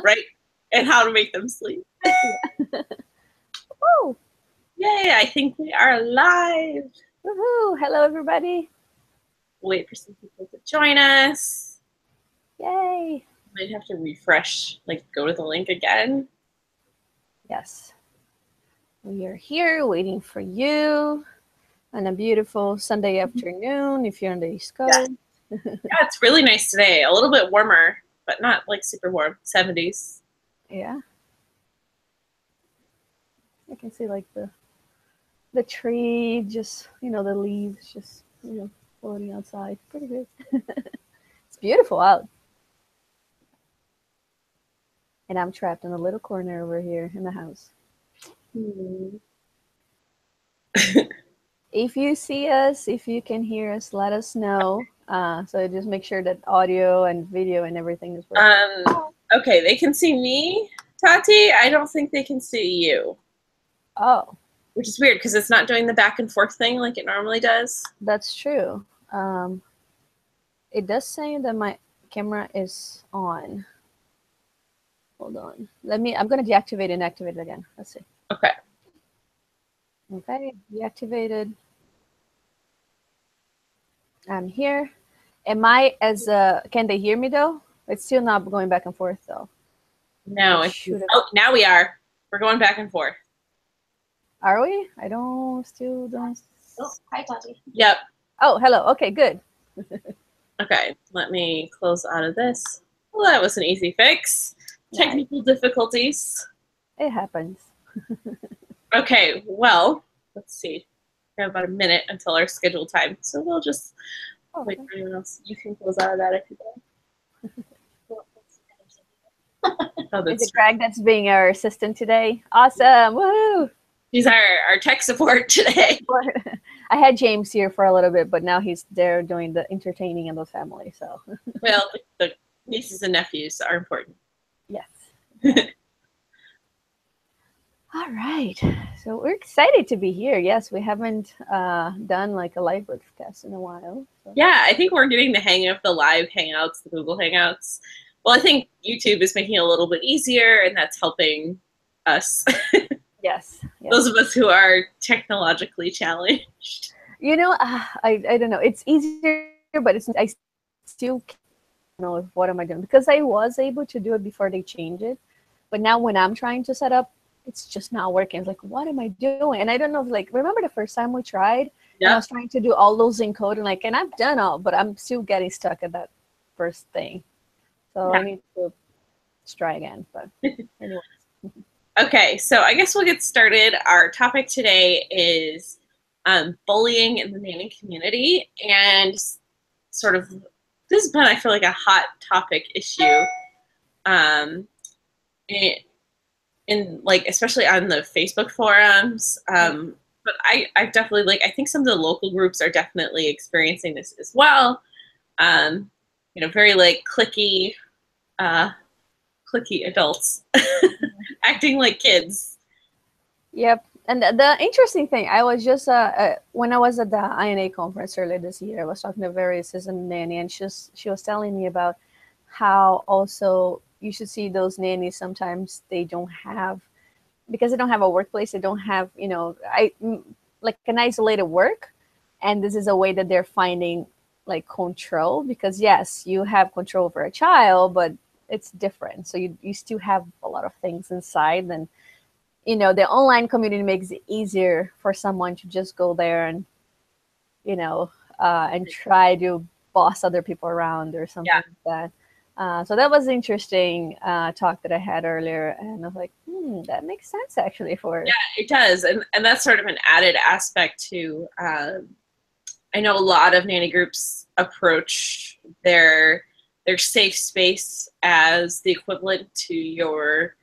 right? And how to make them sleep. Woo! Yay, I think we are live. Woohoo! Hello, everybody. Wait for some people to join us. Yay! Might have to refresh, like go to the link again. Yes. We are here waiting for you on a beautiful Sunday afternoon if you're on the East Coast. Yeah, it's really nice today. A little bit warmer, but not like super warm. 70s. Yeah. I can see like the tree, just, the leaves just, floating outside. Pretty good. It's beautiful out. And I'm trapped in a little corner over here in the house. If you see us, if you can hear us, let us know. So just make sure that audio and video and everything is working. Okay, they can see me, Tati. I don't think they can see you. Oh. Which is weird because it's not doing the back and forth thing like it normally does. That's true. It does say that my camera is on. Hold on. I'm going to deactivate and activate it again. Let's see. Okay. Okay, deactivated. I'm here. Am I can they hear me though? It's still not going back and forth though. No. Oh, now we are. We're going back and forth. Are we? Still don't. Oh, hi, Tati. Yep. Oh, hello. Okay, good. Okay, let me close out of this. Well, that was an easy fix. Technical difficulties. It happens. Okay, well, let's see. We have about a minute until our scheduled time, so we'll just wait for anyone else. You can close out of that if you want. Is it Greg that's being our assistant today? Awesome. Woohoo! He's our tech support today. I had James here for a little bit, but now he's there doing the entertaining in the family. So. Well, the nieces and nephews are important. Yes. All right. So we're excited to be here. Yes, we haven't done like a live broadcast in a while. So. Yeah, I think we're getting the hang of the live hangouts, the Google Hangouts. Well, I think YouTube is making it a little bit easier, and that's helping us. Yes. Those of us who are technologically challenged. I don't know. It's easier, but I still don't know what am I doing, because I was able to do it before they changed it, but now when I'm trying to set up, it's just not working. It's like, what am I doing? And I don't know if remember the first time we tried? Yeah. And I was trying to do all those encoding, and I've done all, but I'm still getting stuck at that first thing. So yeah. I need to try again. But anyways. Okay, so I guess we'll get started. Our topic today is bullying in the nanny community, and sort of this has been, I feel like, a hot topic issue, in like especially on the Facebook forums. But I've definitely I think some of the local groups are definitely experiencing this as well. Very cliquey adults acting like kids. Yep. And the interesting thing, I was just when I was at the INA conference earlier this year, I was talking to various seasoned nanny, and she was telling me about how also you should see those nannies sometimes they don't have, because they don't have a workplace, they don't have like an isolated work, and this is a way that they're finding control, because yes, you have control over a child, but it's different. So you still have a lot of things inside, and the online community makes it easier for someone to just go there and and try to boss other people around or something like that. So that was interesting talk that I had earlier, and I was like, that makes sense actually for. Yeah, it does, and that's sort of an added aspect to. I know a lot of nanny groups approach their safe space as the equivalent to your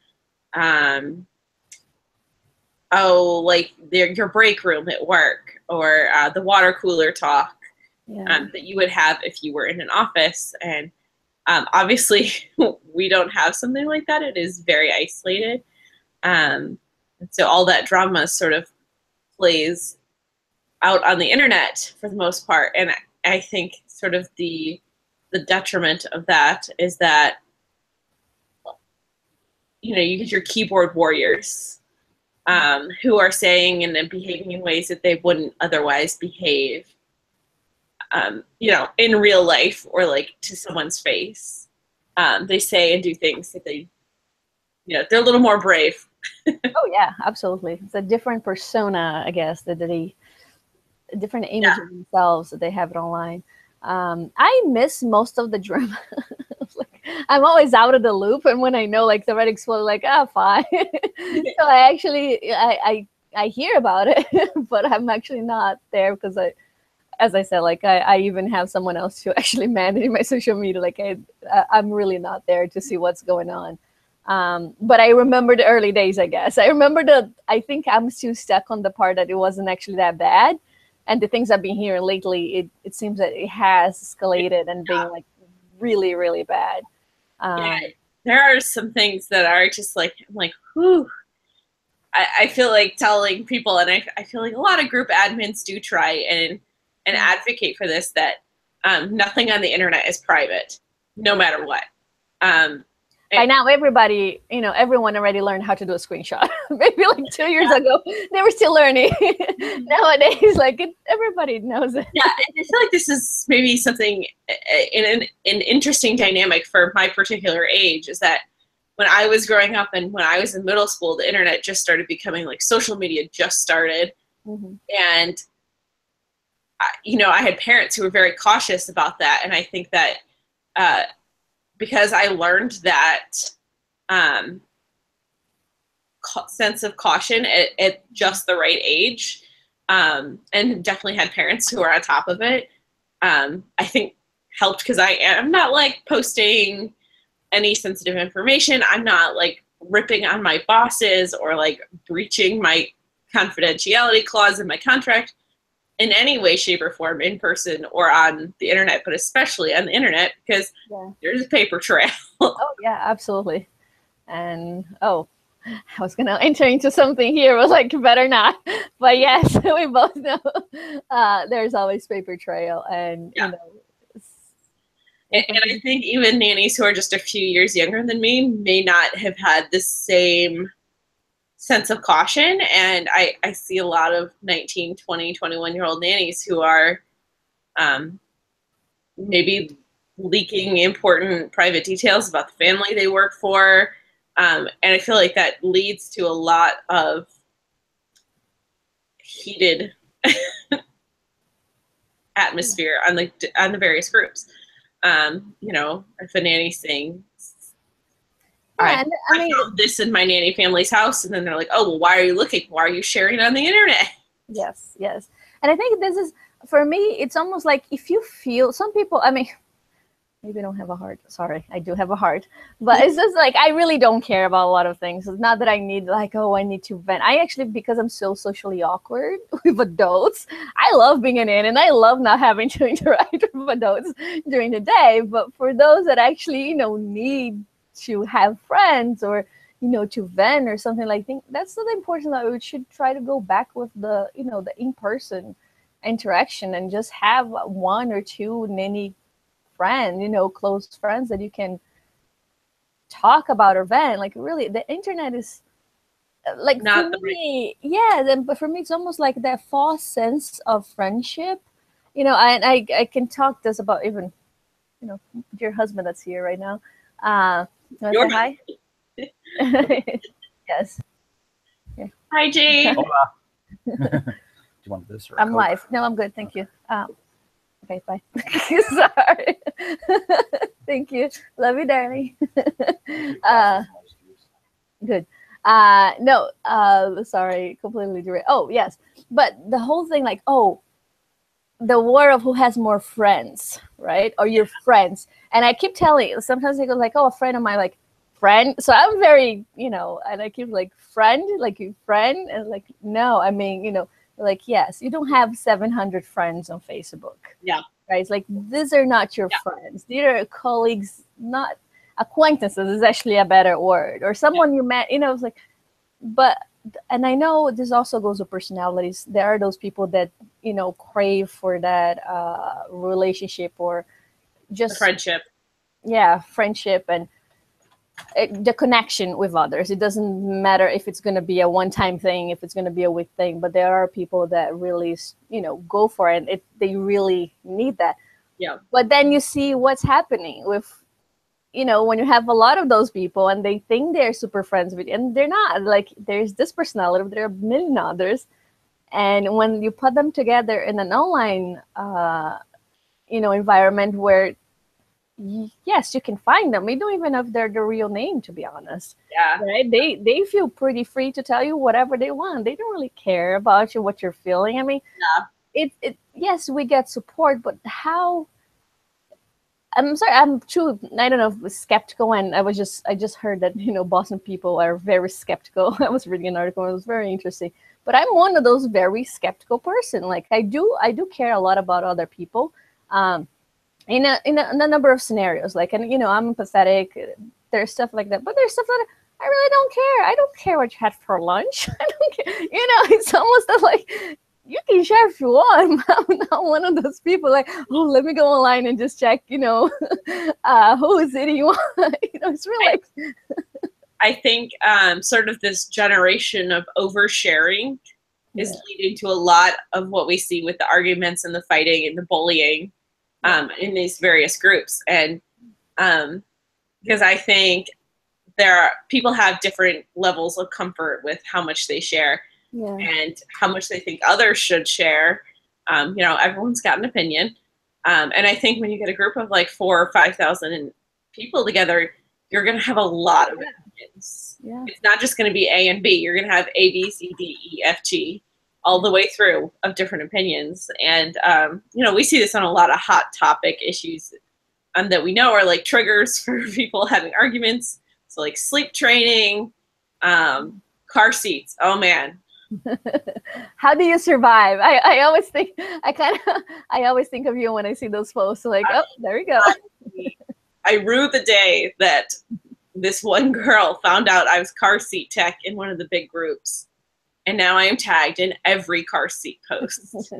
your break room at work, or the water cooler talk that you would have if you were in an office. And obviously we don't have something like that. It is very isolated. And so all that drama sort of plays out on the internet for the most part. And I think sort of the detriment of that is that you get your keyboard warriors who are saying and behaving in ways that they wouldn't otherwise behave, in real life or like to someone's face. They say and do things that they're a little more brave. Oh yeah, absolutely. It's a different persona, I guess, that they a different image of themselves that they have it online. I miss most of the drama. Like, I'm always out of the loop, and when I know like the Red exploded, like fine. So I hear about it, but I'm actually not there because as I said, like I even have someone else to actually manage my social media. Like I'm really not there to see what's going on. But I remember the early days, I guess. I think I'm still stuck on the part that it wasn't actually that bad. And the things I've been hearing lately, it seems that it has escalated and being like really, really bad. There are some things that are just like, I'm like, whew. I feel like telling people, and I feel like a lot of group admins do try and advocate for this, that nothing on the internet is private, no matter what. By now, everybody, everyone already learned how to do a screenshot. Maybe like 2 years ago, they were still learning. Nowadays, like everybody knows it. Yeah, I feel like this is maybe something in an interesting dynamic for my particular age, is that when I was growing up and when I was in middle school, the internet just started becoming like social media just started. Mm-hmm. And, I had parents who were very cautious about that. And I think that because I learned that sense of caution at just the right age, and definitely had parents who are on top of it, I think helped, because I am not like posting any sensitive information. I'm not like ripping on my bosses or like breaching my confidentiality clause in my contract in any way, shape, or form, in person or on the internet, but especially on the internet, because there's a paper trail. Oh yeah, absolutely. And I was gonna enter into something here, was like better not. But yes, we both know there's always paper trail, and and I think even nannies who are just a few years younger than me may not have had the same sense of caution. And I see a lot of 19, 20, 21-year-old nannies who are maybe leaking important private details about the family they work for. And I feel like that leads to a lot of heated atmosphere on the various groups. If a nanny's saying, I found this in my nanny family's house, and then they're like, oh, well, why are you looking? Why are you sharing it on the internet? Yes. And I think this is, for me, it's almost like if you feel, some people, maybe I don't have a heart. Sorry, I do have a heart. But it's just like, I really don't care about a lot of things. It's not that I need like, I need to vent. I actually, because I'm so socially awkward with adults, I love being an in, and I love not having to interact with adults during the day. But for those that actually, need to have friends or, to vent or something like that, that's the important that we should try to go back with the, the in-person interaction and just have one or two nanny friend, close friends that you can talk about or vent. Like really, the internet is like, not for me, but for me, it's almost like that false sense of friendship. I can talk this about even, your husband that's here right now. You want to say hi? Yes. Yeah. Hi, Jade. Hola. Do you want this? Or I'm live. No, I'm good. Thank you. Okay, bye. Sorry. Thank you. Love you, darling. Good. No, sorry, completely different. Oh, yes. But the whole thing, like, the war of who has more friends, right? Or your friends. And I keep telling you, sometimes they go like, a friend of mine, like, friend. So I'm very, and I keep like, friend, like you friend. And like, no, like, yes, you don't have 700 friends on Facebook. Yeah. Right? It's like, these are not your friends. These are colleagues, not acquaintances is actually a better word. Or someone you met, it's like, and I know this also goes with personalities. There are those people that, crave for that relationship or just friendship. Yeah, friendship. And the connection with others. It doesn't matter if it's going to be a one-time thing, if it's going to be a week thing, but there are people that really, you know, go for it. They really need that. Yeah. But then you see what's happening with, you know, when you have a lot of those people and they think they're super friends with you, and they're not. Like, there's this personality, but there are a million others. And when you put them together in an online, you know, environment where, yes, you can find them. We don't even know if they're the real name, to be honest. Yeah. Right? They feel pretty free to tell you whatever they want. They don't really care about you, what you're feeling. I mean, yeah. Yes, we get support, but how? I'm sorry, I'm true. I don't know, skeptical, and I just heard that, you know, Boston people are very skeptical. I was reading an article, it was very interesting. But I'm one of those very skeptical person. Like, I do care a lot about other people, in a number of scenarios. Like, and you know, I'm empathetic. There's stuff like that, but there's stuff that I really don't care. I don't care what you had for lunch. I don't care. You know, it's almost like, you can share if you want. I'm not one of those people like, oh, let me go online and just check, you know, who is it you want. You know, it's really like. I think sort of this generation of oversharing is leading to a lot of what we see with the arguments and the fighting and the bullying in these various groups. And because I think people have different levels of comfort with how much they share. Yeah. And how much they think others should share. You know, everyone's got an opinion. And I think when you get a group of like 4,000 or 5,000 people together, you're going to have a lot of opinions. Yeah. It's not just going to be A and B. You're going to have A, B, C, D, E, F, G, all the way through of different opinions. And, you know, we see this on a lot of hot topic issues that we know are like triggers for people having arguments. So like sleep training, car seats. Oh, man. How do you survive? I always think I always think of you when I see those posts. Like, oh, there we go. I rue the day that this one girl found out I was car seat tech in one of the big groups, and now I am tagged in every car seat post.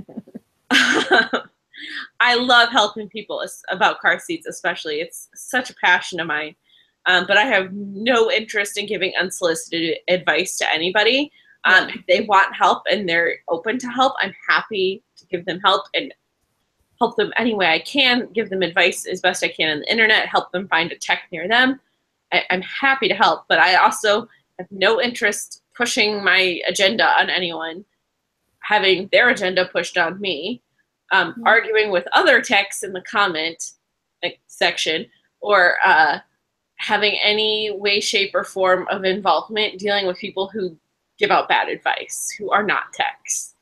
I love helping people about car seats, especially. It's such a passion of mine. But I have no interest in giving unsolicited advice to anybody. If they want help and they're open to help, I'm happy to give them help and help them any way I can, give them advice as best I can on the internet, help them find a tech near them. I'm happy to help, but I also have no interest pushing my agenda on anyone, having their agenda pushed on me, arguing with other techs in the comment section, or having any way, shape, or form of involvement dealing with people who give out bad advice, who are not techs.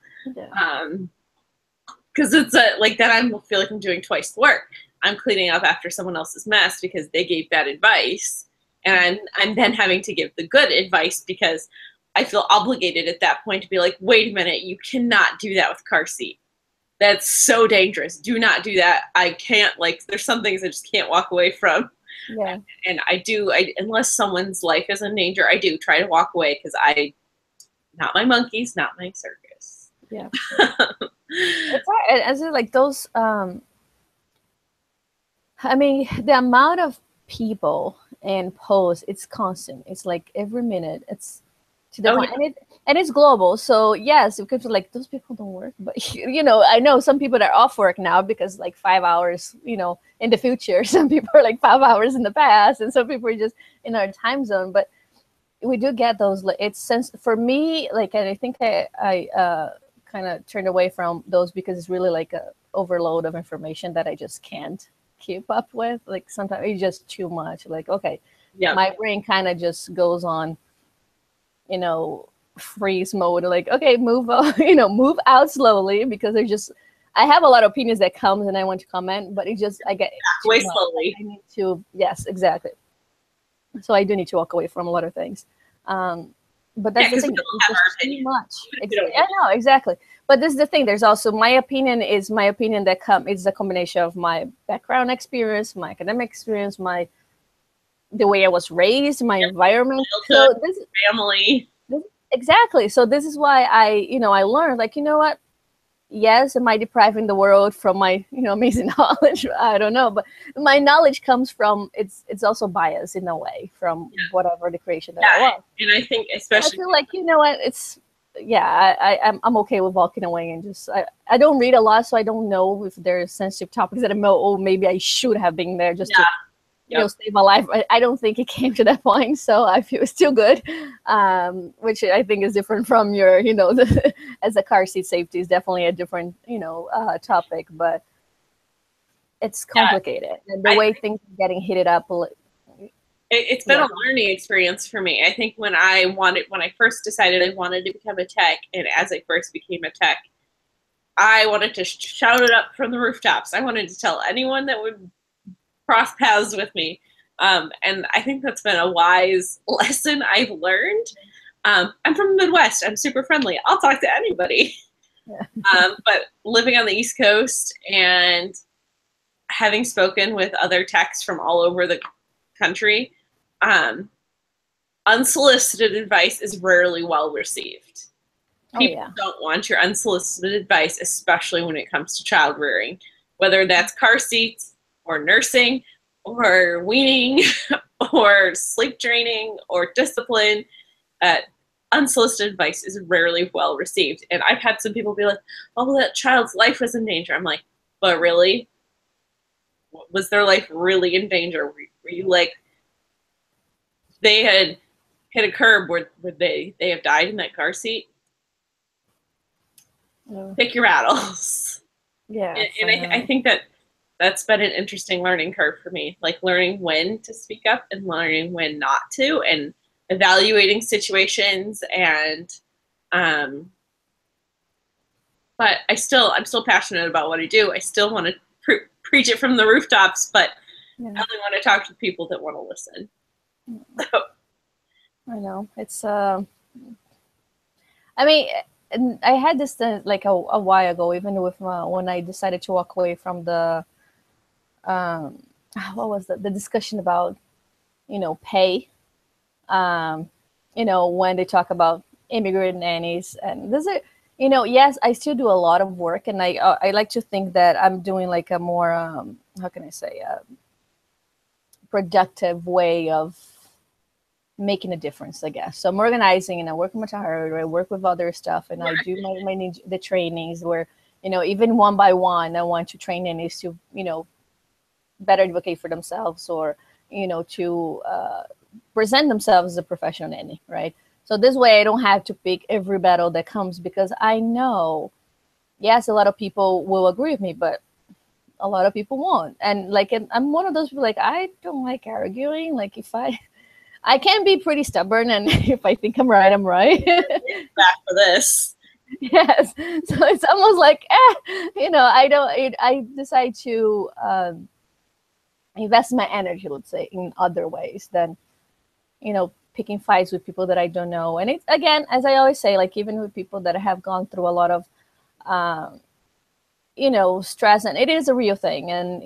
Because it's like that, I feel like I'm doing twice the work. I'm cleaning up after someone else's mess because they gave bad advice, and I'm then having to give the good advice because I feel obligated at that point to be like, wait a minute, you cannot do that with car seat. That's so dangerous. Do not do that. I can't, like, there's some things I just can't walk away from. Yeah. And unless someone's life is in danger, I do try to walk away because not my monkeys, not my circus. Yeah. It's hard. As in, like, those, I mean, the amount of people and posts, it's constant. It's like every minute. It's to the point. Yeah. And it's global. So yes, it could be like, those people don't work. But, you know, I know some people that are off work now because like 5 hours, you know, in the future. Some people are like 5 hours in the past, and some people are just in our time zone. But we do get those. It's sense for me, like, and I think I kind of turned away from those because it's really like a overload of information that I just can't keep up with. Like, sometimes it's just too much. Like, okay, my brain kind of just goes on, you know, freeze mode. Like, okay, move out slowly, because I have a lot of opinions that comes and I want to comment, but I get way slowly. I need to, yes, exactly. So I do need to walk away from a lot of things. But that's the thing. It's just too much. Yeah, no, exactly. But this is the thing. There's also my opinion that is a combination of my background experience, my academic experience, the way I was raised, my environment. So this family. Exactly. So this is why I learned, like, you know what? yes, am I depriving the world from my, amazing knowledge? I don't know, but my knowledge comes from, it's also biased in a way from whatever the creation that I was. And I think especially, I feel like, you know what, it's, I'm okay with walking away and just, I don't read a lot, so I don't know if there's sensitive topics that I know, oh, maybe I should have been there just to, save my life. I don't think it came to that point, so I feel it's still good, which I think is different from your, as a car seat safety is definitely a different, topic, but it's complicated. And the way things are getting heated up. It's been a learning experience for me. I think when I first decided I wanted to become a tech, and as I first became a tech, I wanted to shout it up from the rooftops. I wanted to tell anyone that would cross paths with me. And I think that's been a wise lesson I've learned. I'm from the Midwest. I'm super friendly. I'll talk to anybody. But living on the East Coast and having spoken with other techs from all over the country, unsolicited advice is rarely well received. People don't want your unsolicited advice, especially when it comes to child rearing, whether that's car seats or nursing or weaning or sleep training or discipline. Unsolicited advice is rarely well received. And I've had some people be like, oh, well, that child's life was in danger. I'm like, but really? Was their life really in danger? Were you like, they had hit a curb, would they have died in that car seat? Pick your battles. Yeah. And I think that's been an interesting learning curve for me, like learning when to speak up and learning when not to, and evaluating situations. And but I'm still passionate about what I do. I still want to preach it from the rooftops, but I only want to talk to people that want to listen. So. I know it's I mean, I had this like a while ago, even with when I decided to walk away from the what was the discussion about, pay, when they talk about immigrant nannies. And this is, yes, I still do a lot of work, and I like to think that I'm doing like a more how can I say, productive way of making a difference, I guess. So I'm organizing, and I work much harder. I work with other stuff, and I do the trainings where, even one by one, I want to train nannies to, better advocate for themselves, or, to present themselves as a professional nanny, right? So this way I don't have to pick every battle that comes, because I know, yes, a lot of people will agree with me, but a lot of people won't. And like, I'm one of those people, like, I don't like arguing. Like, if I can be pretty stubborn, and if I think I'm right, I'm right. Back for this. Yes. So it's almost like, I decide to invest my energy, let's say, in other ways than, picking fights with people that I don't know. And it's, again, as I always say, like, even with people that have gone through a lot of, stress, and it is a real thing. And,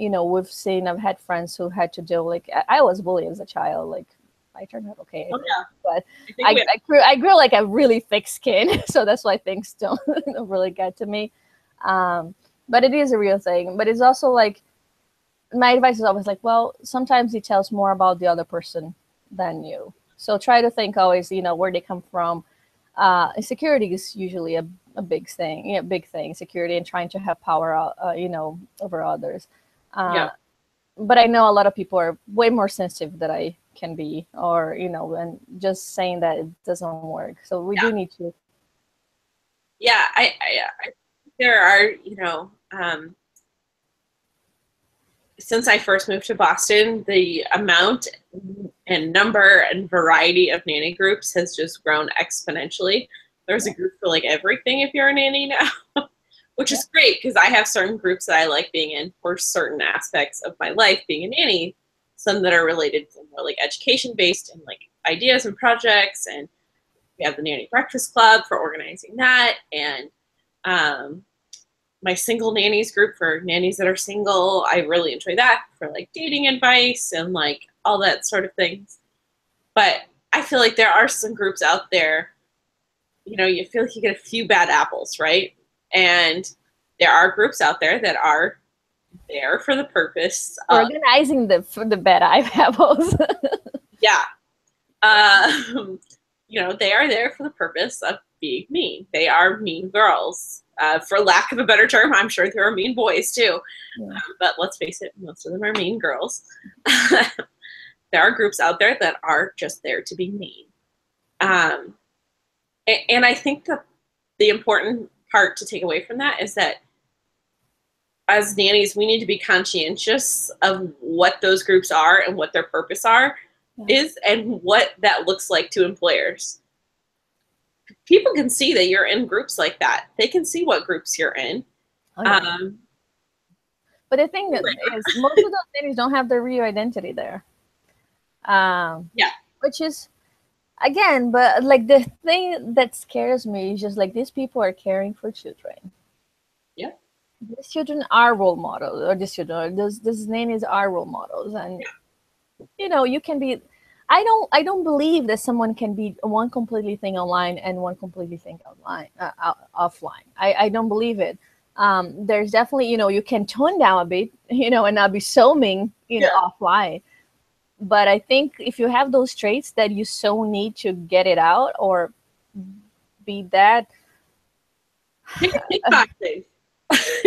I've had friends who had to deal, like, I was bullied as a child, like, I turned out okay. Oh, yeah. But I grew like a really thick skin, so that's why things don't really get to me. But it is a real thing. But it's also like, my advice is always like, well, sometimes it tells more about the other person than you. So try to think always, where they come from. Insecurity is usually a big thing. Big thing. Security and trying to have power, over others. But I know a lot of people are way more sensitive than I can be, or, and just saying that it doesn't work. So we do need to. Yeah, I there are, since I first moved to Boston, the amount and number and variety of nanny groups has just grown exponentially. There's a group for like everything if you're a nanny now, which is great, because I have certain groups that I like being in for certain aspects of my life being a nanny. Some that are related to more like education based and like ideas and projects. And we have the Nanny Breakfast Club for organizing that. And my single nannies group for nannies that are single. I really enjoy that for like dating advice and like all that sort of things. But I feel like there are some groups out there, you feel like you get a few bad apples, right? And there are groups out there that are there for the purpose of organizing for the bad apples. Yeah. You know, they are there for the purpose of being mean. They are mean girls. For lack of a better term, I'm sure there are mean boys too. Yeah. But let's face it, most of them are mean girls. There are groups out there that are just there to be mean. And I think that the important part to take away from that is that as nannies, we need to be conscientious of what those groups are and what their purpose is and what that looks like to employers. People can see that you're in groups like that. They can see what groups you're in. Okay. But the thing is, most of those nannies don't have their real identity there. Yeah. Which is, again, but like the thing that scares me is just like these people are caring for children. Yeah. These children are role models, or these children, these nannies are role models, and you know, you can be. I don't believe that someone can be one completely thing online and one completely thing online, offline. I don't believe it. There's definitely, you know, you can tone down a bit, you know, and not be so mean, you know, offline. But I think if you have those traits that you so need to get it out or be that.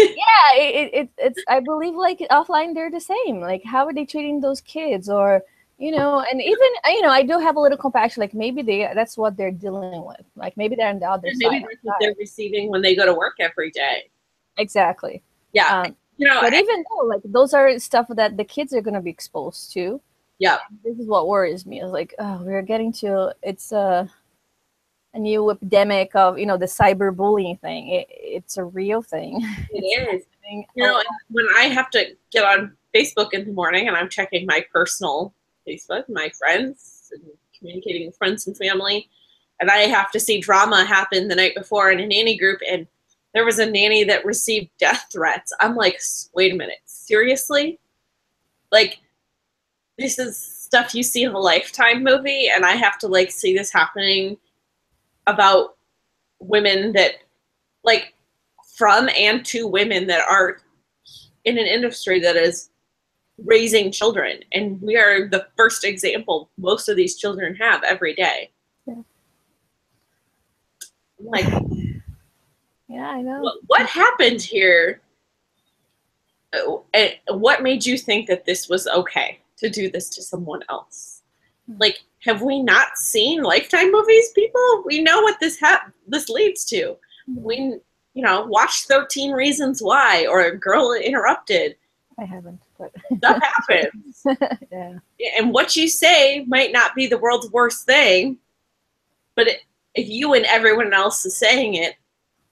Yeah, it's I believe like offline they're the same. Like how are they treating those kids, or you know, and even you know, I do have a little compassion. Like maybe that's what they're dealing with. Like maybe they're on the other side. Maybe that's what they're receiving when they go to work every day. Exactly. Yeah. You know, but even though like those are stuff that the kids are going to be exposed to. Yeah. This is what worries me. It's like, oh, we're getting to it's a new epidemic of, you know, the cyberbullying thing. It's a real thing. It is. You know, when I have to get on Facebook in the morning and I'm checking my personal Facebook, my friends, and communicating with friends and family, and I have to see drama happen the night before in a nanny group, and there was a nanny that received death threats. I'm like, wait a minute, seriously? Like, this is stuff you see in a Lifetime movie, and I have to like see this happening about women that like from and to women that are in an industry that is raising children, and we are the first example most of these children have every day. Yeah. Like, yeah, I know. What happened here? What made you think that this was okay to do this to someone else? Like, have we not seen Lifetime movies, people? We know what this leads to. We, you know, watch 13 Reasons Why or Girl Interrupted. I haven't, but stuff happens. Yeah. And what you say might not be the world's worst thing, but if you and everyone else is saying it,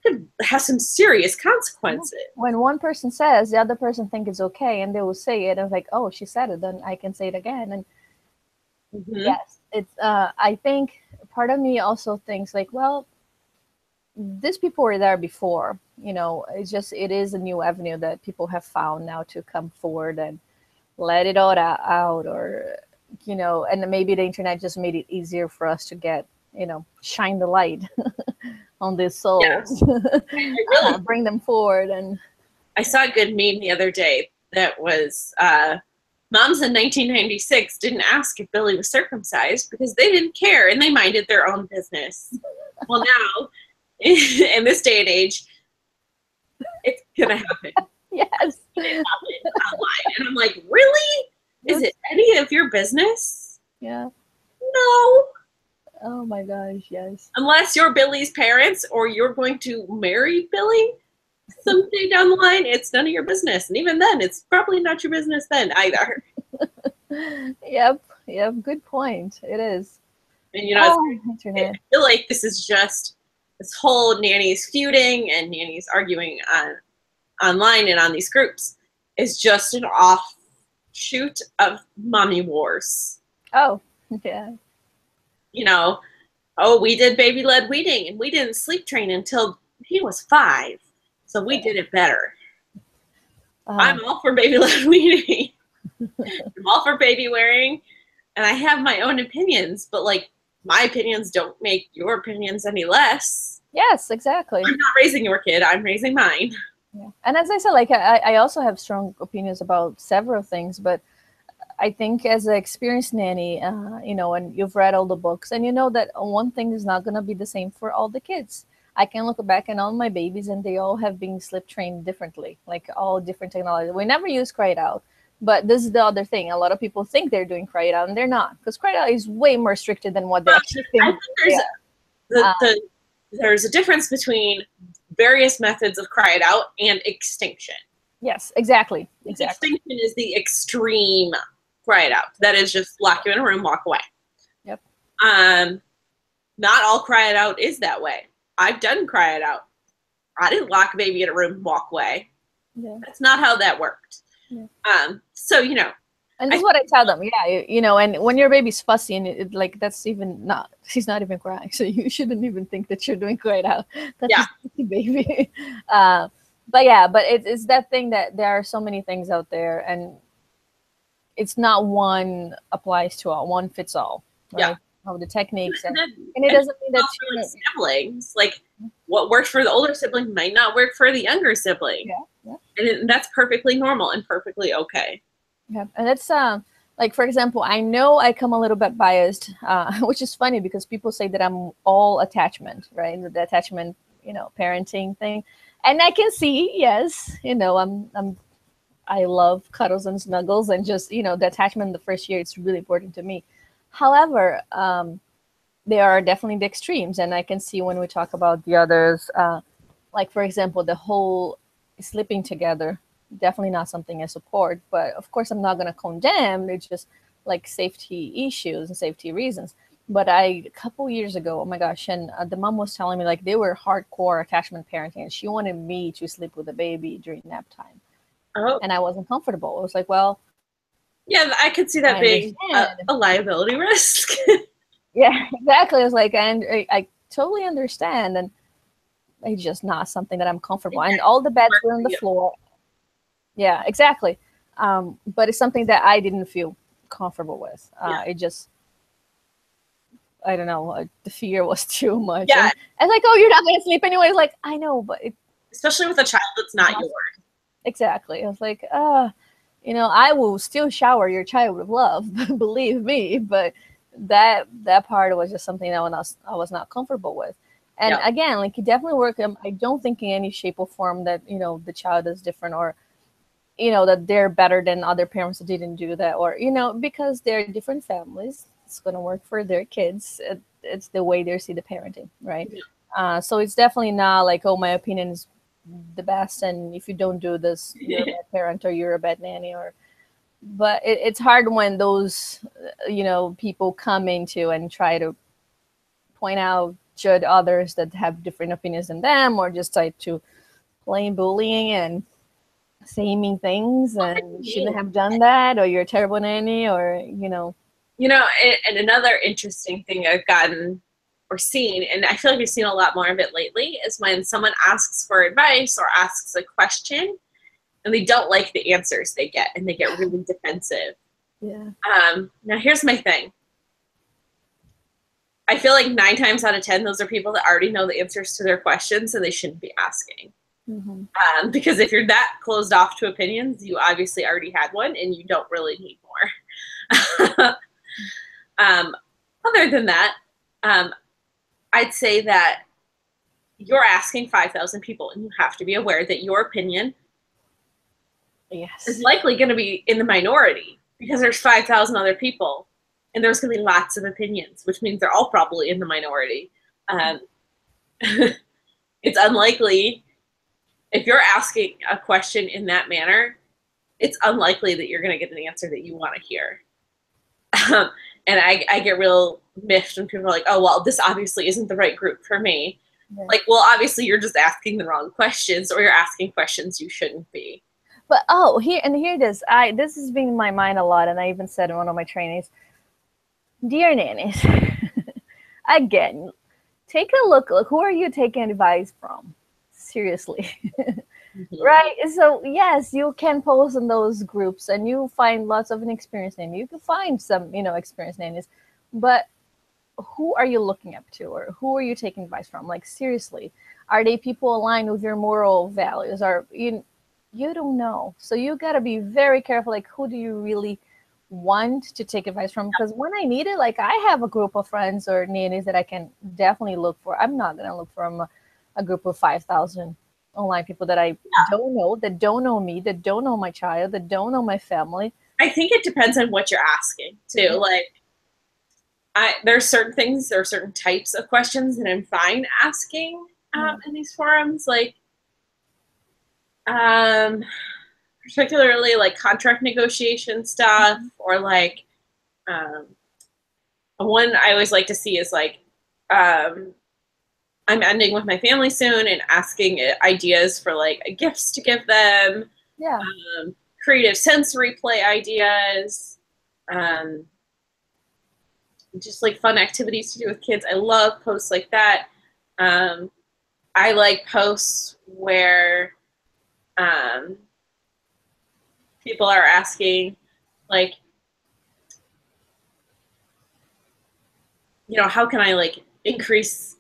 could have some serious consequences. When one person says, the other person thinks it's okay, and they will say it, and like, oh, she said it, then I can say it again. And yes, it's. I think part of me also thinks like, well, these people were there before. You know, it is a new avenue that people have found now to come forward and let it all out, or you know, and maybe the internet just made it easier for us to get, you know, shine the light on these souls. Yeah. Really bring them forward. And I saw a good meme the other day that was moms in 1996 didn't ask if Billy was circumcised because they didn't care and they minded their own business. Well, now in this day and age, it's gonna happen. Yes. It's gonna happen online. And I'm like, really? Is it any of your business? Yeah. No. Oh my gosh, yes. Unless you're Billy's parents or you're going to marry Billy someday down the line, it's none of your business. And even then, it's probably not your business then either. Yep, good point. It is. And you know, I feel like this is just this whole nannies feuding and nannies arguing online and on these groups is just an offshoot of mommy wars. Oh, yeah. You know, oh, we did baby-led weaning and we didn't sleep train until he was 5. So we did it better. I'm all for baby-led weaning. I'm all for baby wearing. And I have my own opinions, but like my opinions don't make your opinions any less. Yes, exactly. I'm not raising your kid. I'm raising mine. Yeah. And as I said, like I also have strong opinions about several things, but I think as an experienced nanny, you know, and you've read all the books, and you know that one thing is not going to be the same for all the kids. I can look back on all my babies, and they all have been sleep trained differently, like all different technology. We never use cry it out, but this is the other thing. A lot of people think they're doing cry it out, and they're not, because cry it out is way more restricted than what they actually think. I think there's a difference between various methods of cry it out and extinction. Yes, exactly. Extinction is the extreme cry it out. That is just lock you in a room, walk away. Yep. Not all cry it out is that way. I've done cry it out. I didn't lock a baby in a room and walk away. Yeah. That's not how that worked. Yeah. So, you know. And that's what I tell them. Yeah, you know, and when your baby's fussy and it, like, that's even not, she's not even crying. So you shouldn't even think that you're doing cry it out. That's a fussy baby. But yeah, but it's that thing that there are so many things out there, and it's not one applies to all, one fits all. Right? Yeah. Of the techniques, and it doesn't mean that like siblings, like what works for the older sibling might not work for the younger sibling. Yeah. And that's perfectly normal and perfectly okay. Yeah, and it's like, for example, I know I come a little bit biased, which is funny because people say that I'm all attachment, right? The attachment, you know, parenting thing, and I can see, yes, you know, I love cuddles and snuggles, and just, you know, the attachment in the first year, it's really important to me. However, there are definitely the extremes, and I can see when we talk about the others, like, for example, the whole sleeping together, definitely not something I support. But of course, I'm not going to condemn. It's just like safety issues and safety reasons. But a couple years ago, oh my gosh, and the mom was telling me, like, they were hardcore attachment parenting, and she wanted me to sleep with the baby during nap time. Oh. And I wasn't comfortable. I was like, well, yeah, I could see that being a liability risk. Yeah, exactly. I was like, and I totally understand, and it's just not something that I'm comfortable. And all the beds were on the floor. Yeah, exactly. But it's something that I didn't feel comfortable with. It just, I don't know, the fear was too much. Yeah. And I was like, oh, you're not going to sleep anyway. It's like, I know, but especially with a child that's not yours. Exactly. I was like, you know, I will still shower your child with love, believe me. But that part was just something that I was not comfortable with. And again, like, it definitely worked. I don't think in any shape or form that, you know, the child is different, or, you know, that they're better than other parents that didn't do that, or, you know, because they're different families, it's going to work for their kids. It's the way they see the parenting, right? Yeah. So it's definitely not like, oh, my opinion is the best, and if you don't do this, you're a bad parent, or you're a bad nanny, or. But it's hard when those, you know, people come into and try to point out, judge others that have different opinions than them, or just try to play bullying and say mean things, and shouldn't have done that, or you're a terrible nanny, or, you know. You know, and another interesting thing I've gotten or seen, and I feel like we've seen a lot more of it lately, is when someone asks for advice or asks a question, and they don't like the answers they get, and they get really defensive. Yeah. Now, here's my thing. I feel like 9 times out of 10, those are people that already know the answers to their questions, and they shouldn't be asking. Mm-hmm. Because if you're that closed off to opinions, you obviously already had one, and you don't really need more. Other than that, I'd say that you're asking 5,000 people, and you have to be aware that your opinion is likely going to be in the minority, because there's 5,000 other people, and there's going to be lots of opinions, which means they're all probably in the minority. It's unlikely, if you're asking a question in that manner, it's unlikely that you're going to get an answer that you want to hear. And I get real miffed when people are like, oh, well, this obviously isn't the right group for me. Yeah. Like, well, obviously you're just asking the wrong questions, or you're asking questions you shouldn't be. But here it is. This has been in my mind a lot, and I even said in one of my trainings, dear nannies, again, take a look. Who are you taking advice from? Seriously. Mm-hmm. Right? So yes, you can post in those groups, and you find lots of inexperienced nannies. You can find some, you know, experienced nannies, but who are you looking up to, or who are you taking advice from? Like, seriously, are they people aligned with your moral values? Or you don't know. So you got to be very careful. Like, who do you really want to take advice from? Because when I need it, like, I have a group of friends or nannies that I can definitely look for. I'm not going to look from a group of 5,000 online people that I don't know, that don't know me, that don't know my child, that don't know my family. I think it depends on what you're asking too. Like, there's certain things, there are certain types of questions that I'm fine asking in these forums, like particularly like contract negotiation stuff, or like one I always like to see is like I'm ending with my family soon, and asking ideas for like gifts to give them, creative sensory play ideas, just like fun activities to do with kids. I love posts like that. I like posts where people are asking, like, you know, how can I like increase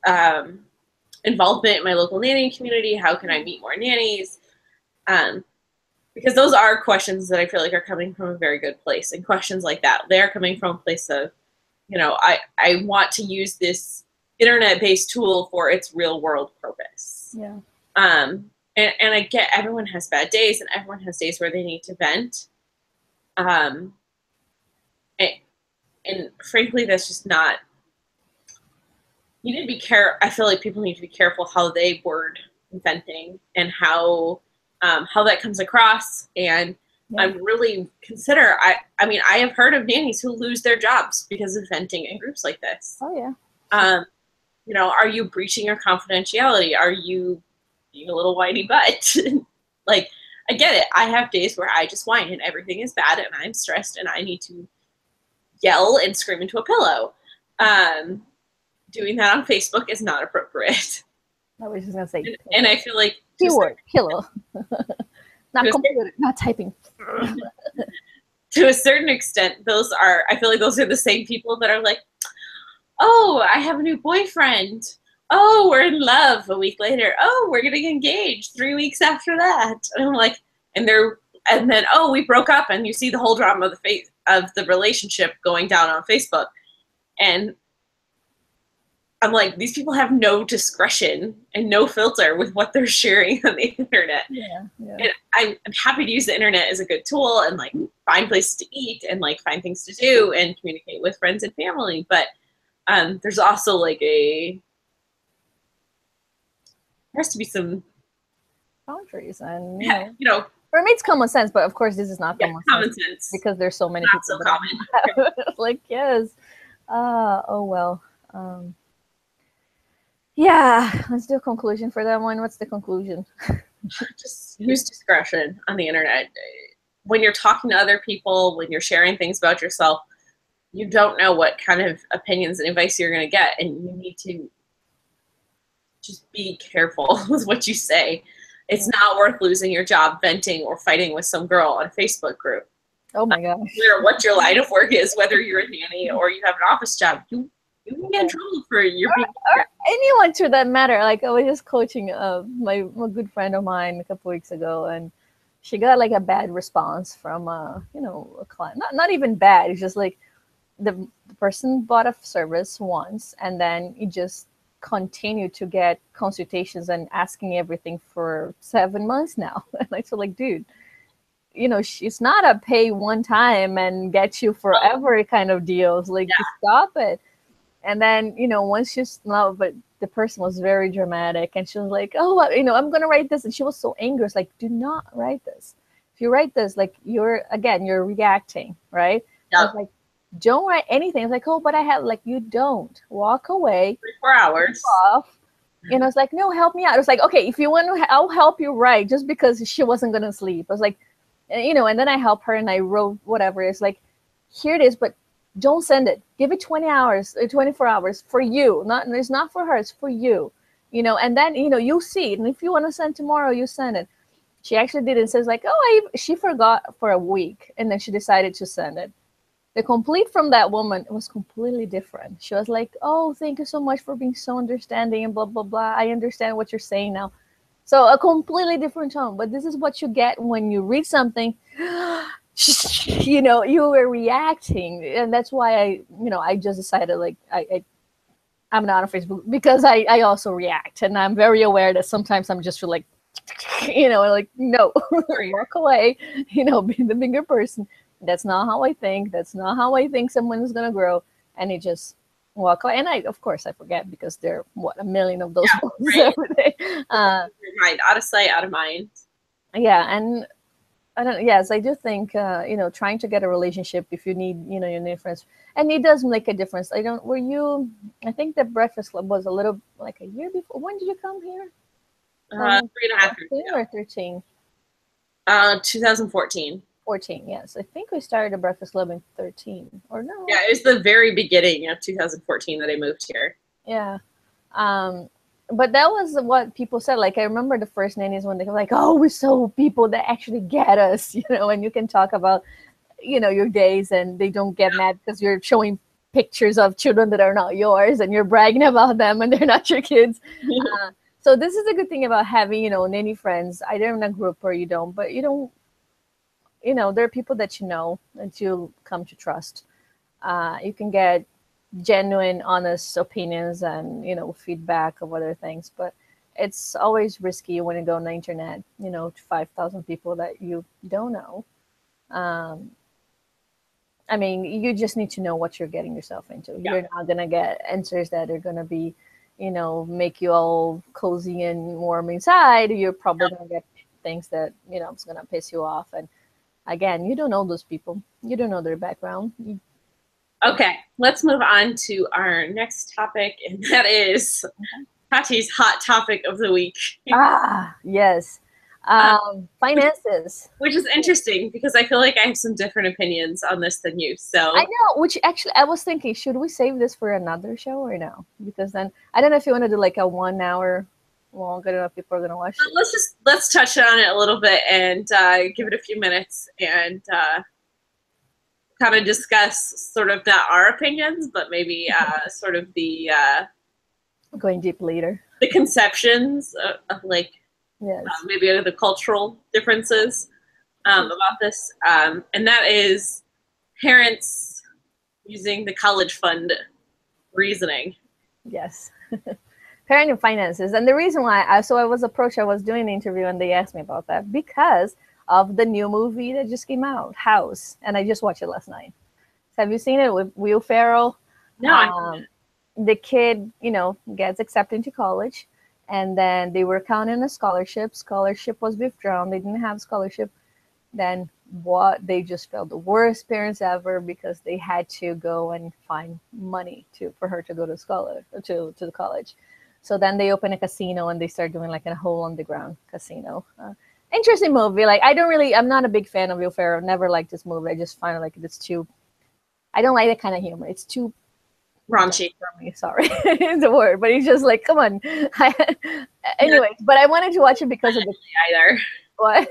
involvement in my local nanny community? How can I meet more nannies? Because those are questions that I feel like are coming from a very good place. And questions like that, they're coming from a place of, you know, I want to use this internet-based tool for its real-world purpose. Yeah. And I get everyone has bad days, and everyone has days where they need to vent. And frankly, that's just not. You need to be I feel like people need to be careful how they word venting and how that comes across. And I'm really consider. I mean, I have heard of nannies who lose their jobs because of venting in groups like this. Oh yeah. You know, are you breaching your confidentiality? Are you being a little whiny butt? Like, I get it. I have days where I just whine and everything is bad and I'm stressed and I need to yell and scream into a pillow. Doing that on Facebook is not appropriate. I was just gonna say. And I feel like keyword pillow. Not computer, not typing. To a certain extent, I feel like those are the same people that are like, oh, I have a new boyfriend. Oh, we're in love a week later. Oh, we're getting engaged 3 weeks after that. And I'm like, and then, oh, we broke up, and you see the whole drama of the relationship going down on Facebook. And I'm like, these people have no discretion and no filter with what they're sharing on the internet. Yeah. And I'm happy to use the internet as a good tool and like find places to eat and like find things to do and communicate with friends and family. But there's also like there has to be some boundaries, and you know, for me it's common sense, but of course this is not common sense because there's so many not people. So common. Like, yes. Oh well. Yeah, let's do a conclusion for that one. What's the conclusion? Just use discretion on the internet. When you're talking to other people, when you're sharing things about yourself, you don't know what kind of opinions and advice you're going to get, and you need to just be careful with what you say. It's not worth losing your job venting or fighting with some girl on a Facebook group. Oh my gosh. No matter what your line of work is, whether you're a nanny or you have an office job, you can get in trouble for your or anyone to that matter. Like, I was just coaching a good friend of mine a couple weeks ago, and she got like a bad response from a client. Not even bad. It's just like the person bought a service once, and then it just continued to get consultations and asking everything for 7 months now. And I feel like, dude, it's not a pay one time and get you forever kind of deals. Like, just stop it. And then, once but the person was very dramatic, and she was like, oh, I'm going to write this. And she was so angry. It's like, do not write this. If you write this, like, you're reacting, right? Yeah. I was like, don't write anything. It's like, oh, but I have, like, you don't. Walk away. 4 hours. Off. It's like, no, help me out. It's like, okay, if you want to, I'll help you write, just because she wasn't going to sleep. I was like, and then I helped her and I wrote whatever. It's like, here it is, but don't send it. Give it 20 hours, 24 hours for you. It's not for her. It's for you. And then, you see it. And if you want to send tomorrow, you send it. She actually did it and says like, oh, she forgot for a week. And then she decided to send it. The complete from that woman was completely different. She was like, "Oh, thank you so much for being so understanding and blah blah blah. I understand what you're saying now." So a completely different tone. But this is what you get when you read something. You know, you were reacting, and that's why I just decided like I'm not on Facebook because I also react, and I'm very aware that sometimes I'm just like, like no, walk away, be the bigger person. That's not how I think. That's not how I think someone is gonna grow, and it just walk away. And of course, I forget because there are what, a million of those posts every day. Mind, out of sight, out of mind. Yeah, and I don't. Yes, I do think trying to get a relationship if you need your new friends, and it does make a difference. I don't. Were you? I think the Breakfast Club was a little like a year before. When did you come here? 3.5 years ago. Or 13? 2014. 14, yes. I think we started the Breakfast Club in 13, or no? Yeah, it was the very beginning of 2014 that I moved here. Yeah. But that was what people said. Like, I remember the first nannies when they were like, "Oh, we're so people that actually get us," and you can talk about, your days and they don't get mad because you're showing pictures of children that are not yours and you're bragging about them and they're not your kids. So this is a good thing about having, nanny friends. Either in a group or you don't, but there are people that that you come to trust. You can get genuine, honest opinions and, feedback of other things, but it's always risky when you go on the internet, to 5,000 people that you don't know. I mean, you just need to know what you're getting yourself into. Yeah. You're not going to get answers that are going to be, make you all cozy and warm inside. You're probably going to get things that, it's going to piss you off. And again, you don't know those people. You don't know their background. Okay, let's move on to our next topic, and that is Thaty's hot topic of the week. Yes. Finances. Which is interesting because I feel like I have some different opinions on this than you. So I know, which actually I was thinking, should we save this for another show or no? Because then I don't know if you want to do like a 1 hour long. I don't know if people are gonna watch it. Let's touch on it a little bit and give it a few minutes and kind of discuss sort of not our opinions, but maybe sort of the going deep later. The conceptions of like. Yes. Maybe the cultural differences about this. And that is parents using the college fund reasoning. Yes. Parent and finances. And the reason why I was approached, I was doing the interview and they asked me about that because of the new movie that just came out, House. And I just watched it last night. So have you seen it with Will Ferrell? No. The kid, gets accepted into college. And then they were counting a scholarship. Scholarship was withdrawn. They didn't have scholarship. Then they just felt the worst parents ever because they had to go and find money for her to go to the college. So then they open a casino and they start doing like a whole underground casino. Interesting movie. Like I'm not a big fan of Will Ferrell. Never liked this movie. I just find like it's too. I don't like that kind of humor. It's too raunchy for me, sorry. It's a word, but he's just like, come on. Anyway, but I wanted to watch it because of the either. What?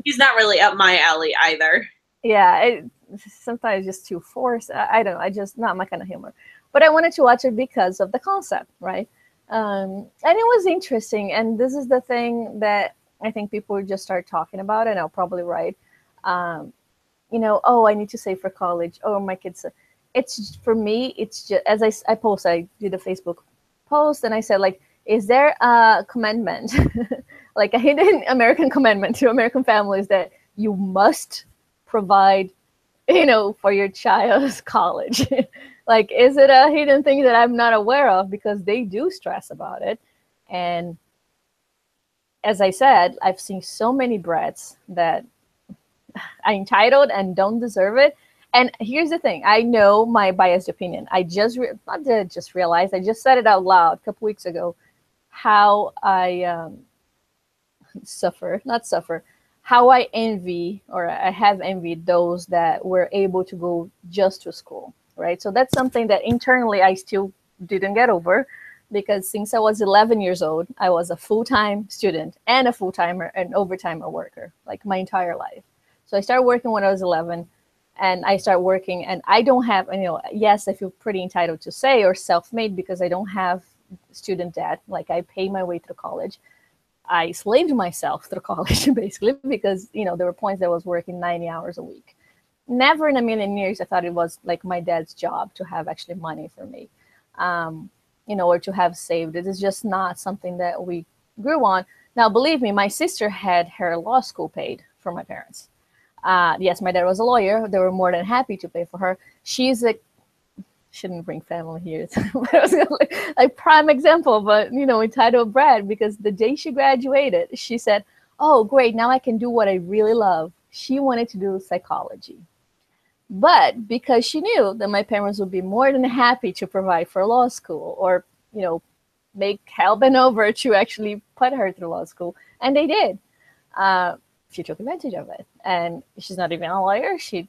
He's not really up my alley either. Yeah, sometimes just too forced. I don't know. I just not my kind of humor. But I wanted to watch it because of the concept, right? And it was interesting. And this is the thing that I think people would just start talking about, and I'll probably write. Oh, I need to save for college. Oh, my kids. It's for me, it's just as I did a Facebook post and I said, like, is there a commandment, like a hidden American commandment to American families that you must provide, for your child's college? Like, is it a hidden thing that I'm not aware of? Because they do stress about it. And as I said, I've seen so many brats that are entitled and don't deserve it. And here's the thing. I know my biased opinion. I just realized, I just said it out loud a couple weeks ago, how I how I envy, or I have envied those that were able to go just to school, right? So that's something that internally I still didn't get over, because since I was 11 years old, I was a full-time student and a full-timer and overtimer worker, like my entire life. So I started working when I was 11. and I start working, and I don't have, you know, yes, I feel pretty entitled to say, or self-made, because I don't have student debt. Like, I pay my way through college. I slaved myself through college basically, because, you know, there were points that I was working 90 hours a week. Never in a million years I thought it was like my dad's job to have actually money for me, you know, or to have saved. It is just not something that we grew on. Now, believe me, my sister had her law school paid for my parents. Yes, my dad was a lawyer. They were more than happy to pay for her. She's a, shouldn't bring family here, like prime example, but, you know, entitled brat, because the day she graduated, she said, oh, great, now I can do what I really love. She wanted to do psychology. But because she knew that my parents would be more than happy to provide for law school, or, you know, make hell bend over to actually put her through law school, and they did. She took advantage of it, and she's not even a lawyer. She's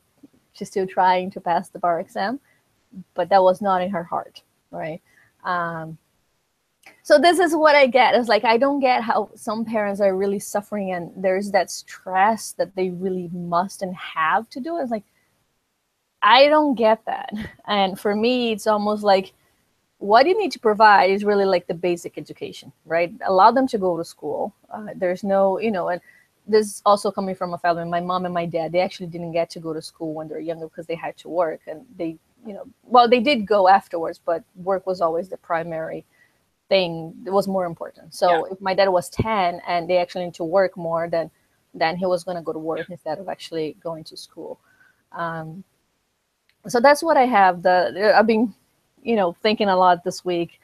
still trying to pass the bar exam, but that was not in her heart, right? So this is what I get. It's like, I don't get how some parents are really suffering, and there's that stress that they really must and have to do it. It's like, I don't get that. And for me, it's almost like, what you need to provide is really like the basic education, right? Allow them to go to school. There's no, you know, and this also coming from a family, my mom and my dad, they actually didn't get to go to school when they were younger because they had to work, and they, you know, well, they did go afterwards, but work was always the primary thing. It was more important. So if my dad was 10 and they actually need to work more, then he was going to go to work instead of actually going to school. So that's what I have. I've been, you know, thinking a lot this week.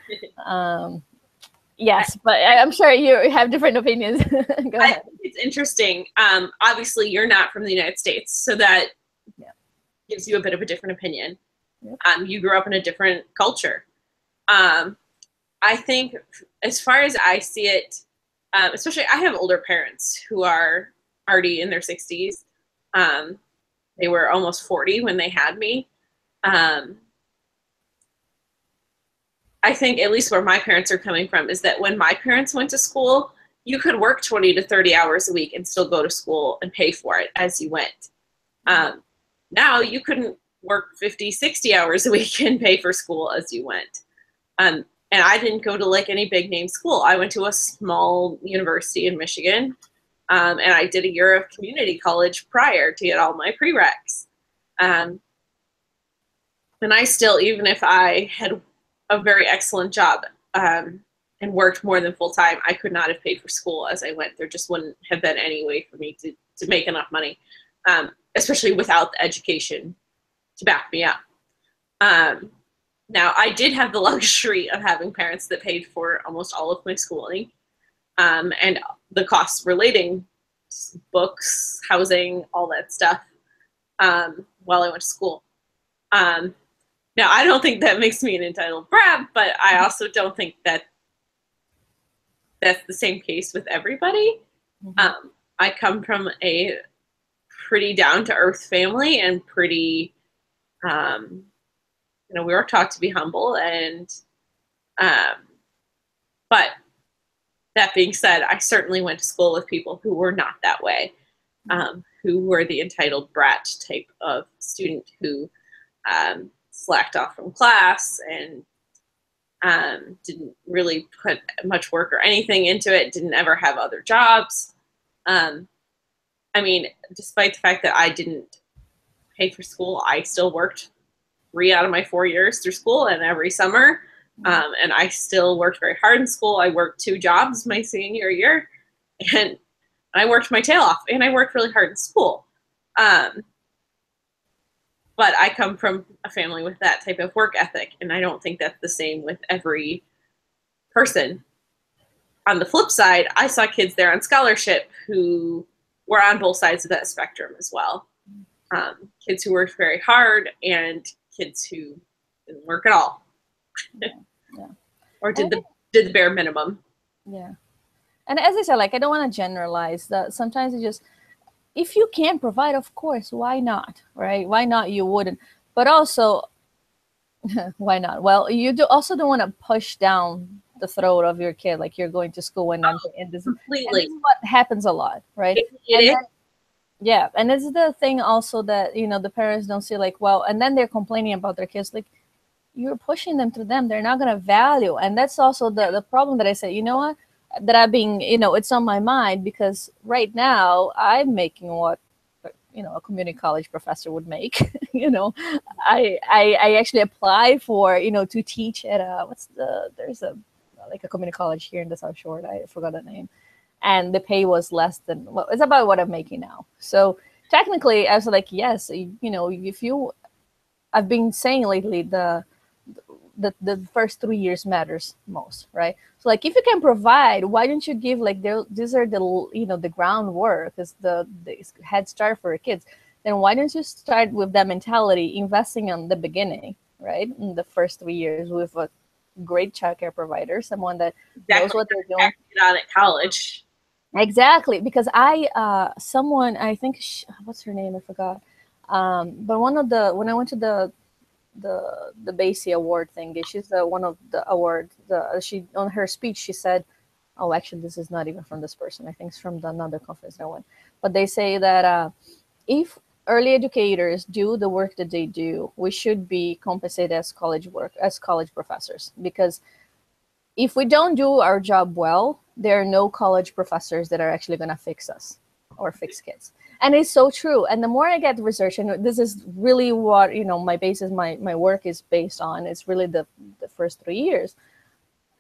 Yes, but I'm sure you have different opinions. Go ahead. I think it's interesting. Obviously, you're not from the United States, so that gives you a bit of a different opinion. You grew up in a different culture. I think, as far as I see it, especially, I have older parents who are already in their 60s. They were almost 40 when they had me. I think, at least where my parents are coming from, is that when my parents went to school, you could work 20 to 30 hours a week and still go to school and pay for it as you went. Now you couldn't work 50, 60 hours a week and pay for school as you went. And I didn't go to like any big name school. I went to a small university in Michigan, and I did a year of community college prior to get all my prereqs. And I still, even if I had a very excellent job and worked more than full time, I could not have paid for school as I went. There just wouldn't have been any way for me to make enough money, especially without the education to back me up. Now, I did have the luxury of having parents that paid for almost all of my schooling, and the costs relating to books, housing, all that stuff, while I went to school. Now, I don't think that makes me an entitled brat, but I also don't think that that's the same case with everybody. I come from a pretty down-to-earth family, and pretty, you know, we were taught to be humble, and but that being said, I certainly went to school with people who were not that way, who were the entitled brat type of student who slacked off from class and didn't really put much work or anything into it, didn't ever have other jobs. I mean, despite the fact that I didn't pay for school, I still worked 3 out of my 4 years through school and every summer. And I still worked very hard in school. I worked 2 jobs my senior year, and I worked my tail off, and I worked really hard in school. But I come from a family with that type of work ethic, and I don't think that's the same with every person. On the flip side, I saw kids there on scholarship who were on both sides of that spectrum as well. Kids who worked very hard, and kids who didn't work at all. Or did the bare minimum. Yeah. And as I said, like, I don't want to generalize that. Sometimes it just, if you can provide, of course, why not, right? Why not? You wouldn't. But also, why not? Well, you also don't want to push down the throat of your kid, like you're going to school and this is what happens a lot, right? Yeah, and it's the thing also that, you know, the parents don't see, like, well, and then they're complaining about their kids, like, you're pushing them to them. They're not going to value. And that's also the problem that I said, you know what, that I've been, you know, it's on my mind because right now I'm making what, you know, a community college professor would make. You know, I actually applied for, you know, to teach at there's a, like a community college here in the South Shore. I forgot the name. And the pay was less than, well, it's about what I'm making now. So technically I was like, yes, you know, if you, I've been saying lately, the first 3 years matters most, right? So like if you can provide, why don't you give, like, these are the, you know, the groundwork, is the head start for your kids. Then why don't you start with that mentality, investing on the beginning, right, in the first 3 years with a great childcare provider, someone that knows what they're doing. Get on at college. Exactly, because someone, I think what's her name, I forgot, but one of the, when I went to the Basie Award thing, she's one of the award, she, on her speech she said, oh, actually this is not even from this person, I think it's from another conference I went, but they say that if early educators do the work that they do, we should be compensated as college professors, because if we don't do our job well, there are no college professors that are actually going to fix us or fix kids. And it's so true. And the more I get research, and this is really what, you know, my basis, my work is based on, it's really the first 3 years.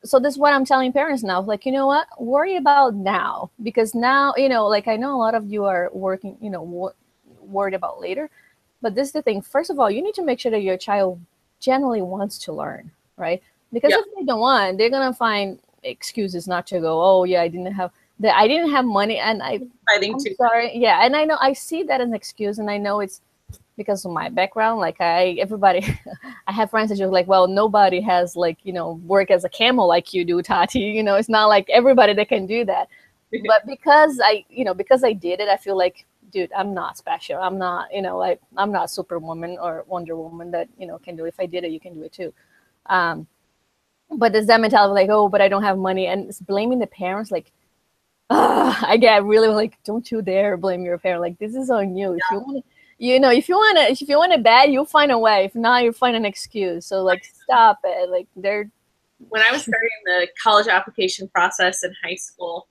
So this is what I'm telling parents now, like, you know what, worry about now, because now, you know, like, I know a lot of you are working, you know, worried about later, but this is the thing. First of all, you need to make sure that your child generally wants to learn, right? Because if they don't want, they're gonna find excuses not to go. Oh yeah, I didn't have money, and I'm sorry. Yeah, and I know I see that as an excuse, and I know it's because of my background. Like everybody, I have friends that just like, well, nobody has, like, you know, work as a camel like you do, Tati. You know, it's not like everybody that can do that. But because I did it, I feel like, dude, I'm not special. I'm not, you know, like, I'm not Superwoman or Wonder Woman that, you know, can do it. If I did it, you can do it too. But there's that mentality like, oh, but I don't have money, and it's blaming the parents. Like, I get really like, don't you dare blame your parent. Like, this is on you. If you want, you know, if you want it bad, you'll find a way. If not, you'll find an excuse. So like, stop it. Like, when I was starting the college application process in high school,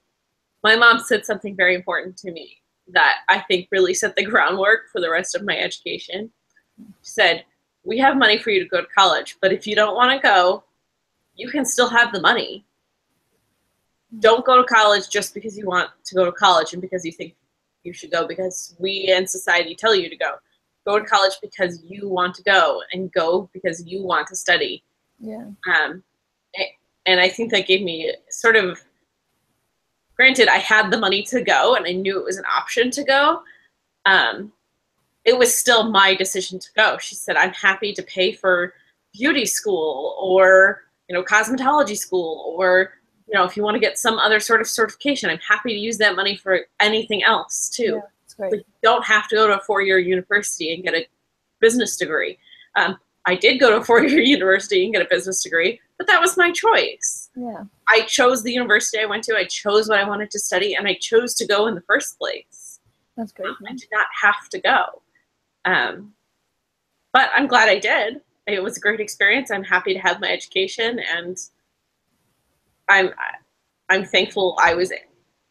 my mom said something very important to me that I think really set the groundwork for the rest of my education. She said, we have money for you to go to college, but if you don't want to go, you can still have the money. Don't go to college just because you want to go to college and because you think you should go because we and society tell you to go. Go to college because you want to go, and go because you want to study. Yeah. And I think that gave me sort of, granted, I had the money to go and I knew it was an option to go. It was still my decision to go. She said, I'm happy to pay for beauty school or, you know, cosmetology school, or, you know, if you want to get some other sort of certification, I'm happy to use that money for anything else too. Yeah, that's great. Like, you don't have to go to a 4-year university and get a business degree. I did go to a 4-year university and get a business degree, but that was my choice. Yeah. I chose the university I went to. I chose what I wanted to study, and I chose to go in the first place. That's great. I did not have to go. But I'm glad I did. It was a great experience. I'm happy to have my education, and I'm thankful I was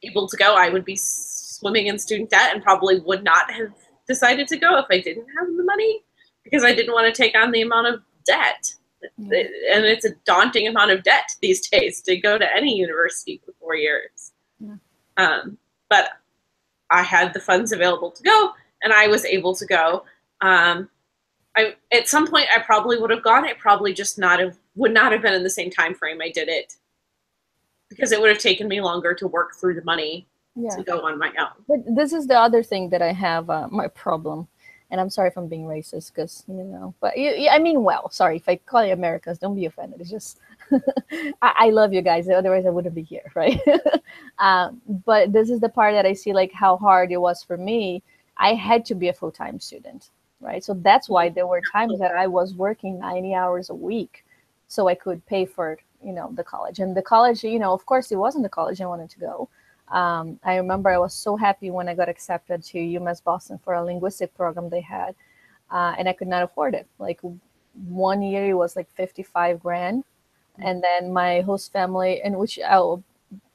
able to go. I would be swimming in student debt and probably would not have decided to go if I didn't have the money, because I didn't want to take on the amount of debt. Yeah. And it's a daunting amount of debt these days to go to any university for 4 years. Yeah. But I had the funds available to go, and I was able to go. At some point, I probably would have gone. It probably just would not have been in the same time frame I did it, because it would have taken me longer to work through the money to go on my own. But this is the other thing that I have my problem, and I'm sorry if I'm being racist, because, you know, but I mean, well, sorry if I call you Americans, don't be offended. It's just I love you guys, otherwise I wouldn't be here, right? But this is the part that I see, like, how hard it was for me. I had to be a full-time student, right? So that's why there were times that I was working 90 hours a week so I could pay for, you know, the college. And the college, you know, of course, it wasn't the college I wanted to go. I remember I was so happy when I got accepted to UMass Boston for a linguistic program they had, and I could not afford it. Like 1 year, it was like 55 grand. And then my host family, and which I'll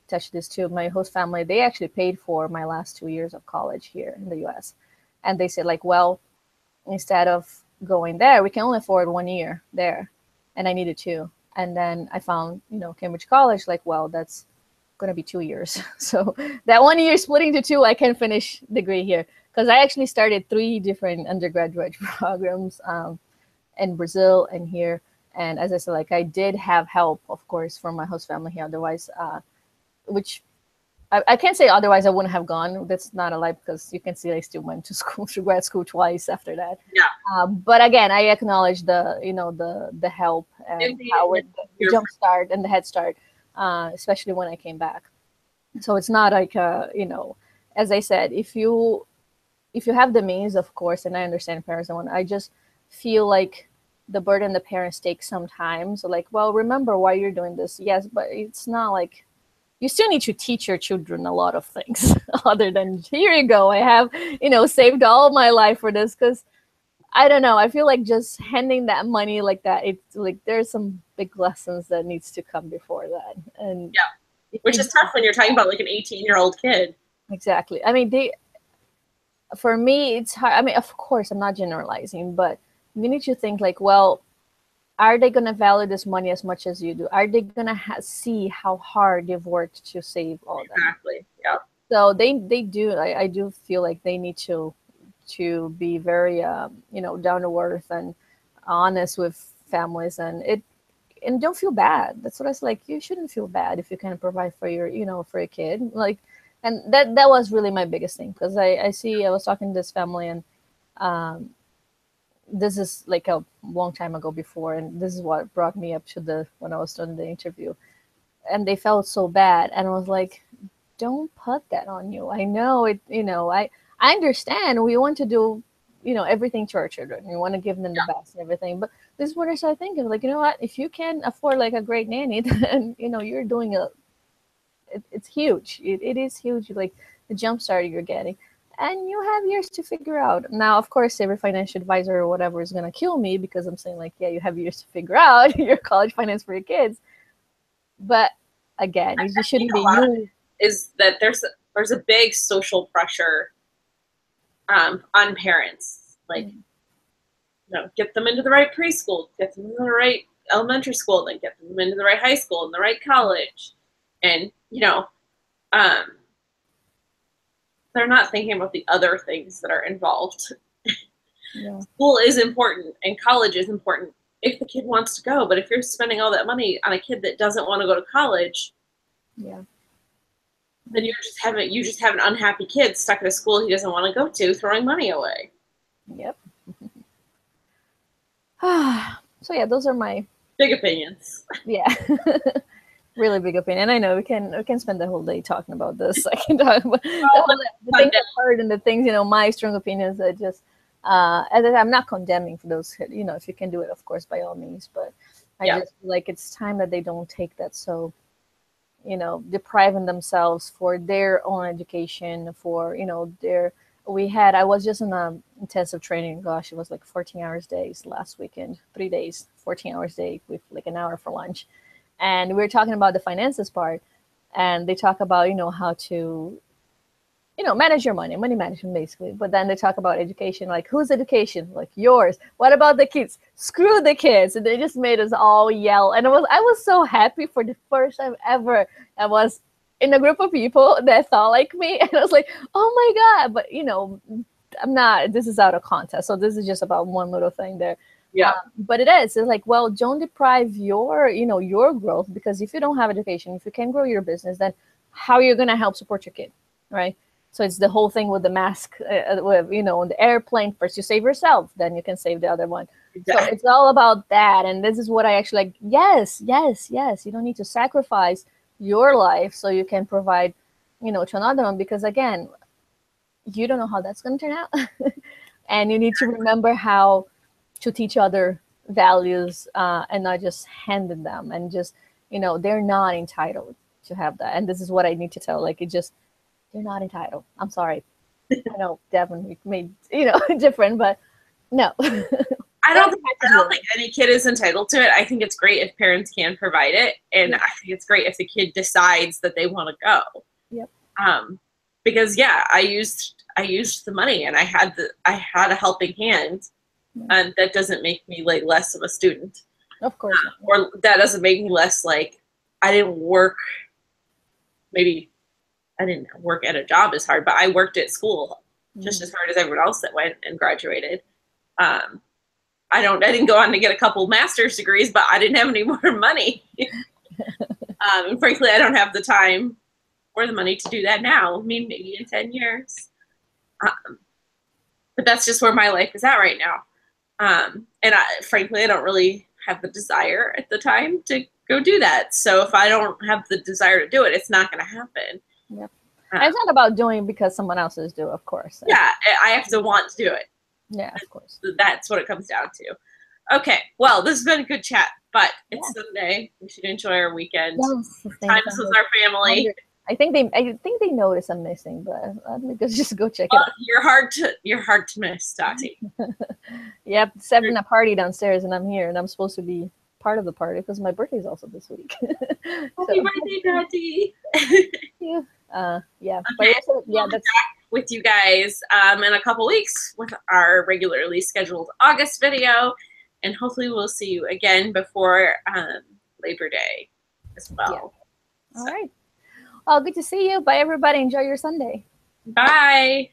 touch this too, my host family, they actually paid for my last 2 years of college here in the US. And they said like, well, instead of going there, we can only afford 1 year there. And I needed two. And then I found, Cambridge College, like, well, that's going to be 2 years. So that 1 year splitting to two, I can finish degree here. Because I actually started 3 different undergraduate programs in Brazil and here. And as I said, like I did have help, of course, from my host family here. Otherwise, which I can't say otherwise I wouldn't have gone. That's not a lie because you can see I still went to school, to grad school twice after that. Yeah. But again, I acknowledge the the help and how the jump start and the head start, especially when I came back. So it's not like as I said, if you have the means, of course, and I understand parents don't want. I just feel like the burden the parents take sometimes. So like, well, remember why you're doing this. Yes, but it's not like. You still need to teach your children a lot of things other than here you go. I have, saved all my life for this because I don't know. I feel like just handing that money like that, it's like there's some big lessons that needs to come before that. And yeah, which is tough when you're talking about like an 18-year-old kid. Exactly. I mean, for me, it's hard. I mean, of course, I'm not generalizing, but you need to think like, well, are they going to value this money as much as you do? Are they going to see how hard you've worked to save all that? Exactly. Yeah. So they do. I do feel like they need to be very down to earth and honest with families and don't feel bad. That's what I was like. You shouldn't feel bad if you can provide for your for your kid. Like, and that was really my biggest thing because I was talking to this family and. This is like a long time ago before, and this is what brought me up to when I was doing the interview, and they felt so bad, and I was like, don't put that on you. I know it, I understand we want to do, everything to our children. We want to give them the best and everything, but this is what I started thinking, like, you know what, if you can afford like a great nanny, then, you're doing it's huge. It is huge, like the jump start you're getting. And you have years to figure out. Now, of course, every financial advisor or whatever is going to kill me because I'm saying like, yeah, you have years to figure out your college finance for your kids. But again, you shouldn't be you. Is that there's a big social pressure on parents. Like, get them into the right preschool, get them into the right elementary school, then get them into the right high school and the right college. And, they're not thinking about the other things that are involved. Yeah. School is important and college is important if the kid wants to go. But if you're spending all that money on a kid that doesn't want to go to college, then you just have an unhappy kid stuck in a school he doesn't want to go to, throwing money away. Yep. So yeah, those are my big opinions. Yeah. Really big opinion. I know we can spend the whole day talking about this. I can talk about the things I've heard and the things, my strong opinions that just I'm not condemning for those, if you can do it, of course, by all means. But I just feel like it's time that they don't take that so, depriving themselves for their own education, for, I was just in a intensive training. Gosh, it was like 14 hours days last weekend, 3 days, 14 hours a day with like an hour for lunch. And we were talking about the finances part, and they talk about, how to, manage your money management basically. But then they talk about education, like whose education? Like yours. What about the kids? Screw the kids. And they just made us all yell. And I was so happy for the first time ever. I was in a group of people that thought like me. And I was like, oh my God. But, I'm not, this is out of context. So this is just about one little thing there. Yeah. But it's like, well, don't deprive your, your growth, because if you don't have education, if you can't grow your business, then how are you going to help support your kid, right? So it's the whole thing with the mask, with, on the airplane. First you save yourself, then you can save the other one. Exactly. So it's all about that. And this is what I actually like. Yes. You don't need to sacrifice your life so you can provide, to another one, because again, you don't know how that's going to turn out. And you need to remember how to teach other values and not just handing them, and just, they're not entitled. to have that. And this is what I need to tell. Like, you're not entitled. I'm sorry. I know Devon made, different, but no. I don't think any kid is entitled to it. I think it's great if parents can provide it, and I think it's great if the kid decides that they want to go. Yep. Because I used the money, and I had a helping hand, and that doesn't make me like less of a student. Of course. Or that doesn't make me less like I didn't work. Maybe I didn't work at a job as hard, but I worked at school just as hard as everyone else that went and graduated. I didn't go on to get a couple master's degrees, but I didn't have any more money. And frankly, I don't have the time or the money to do that now. I mean, maybe in 10 years. But that's just where my life is at right now. And frankly, I don't really have the desire at the time to go do that. So if I don't have the desire to do it, it's not going to happen. Yep. It's not about doing because someone else is doing, of course. Yeah, I have to want to do it. Yeah, of course. That's what it comes down to. Okay, well, this has been a good chat, but it's Sunday. We should enjoy our weekend. Yes, time with our family. I think they notice I'm missing, but I'm gonna just go check it out. You're hard to miss, Thaty. Yep, 7 a party downstairs, and I'm here, and I'm supposed to be part of the party because my birthday is also this week. Happy birthday, Thaty! Okay. But that's with you guys in a couple weeks with our regularly scheduled August video, and hopefully we'll see you again before Labor Day as well. Yeah. All right. Well, good to see you. Bye, everybody. Enjoy your Sunday. Bye. Bye.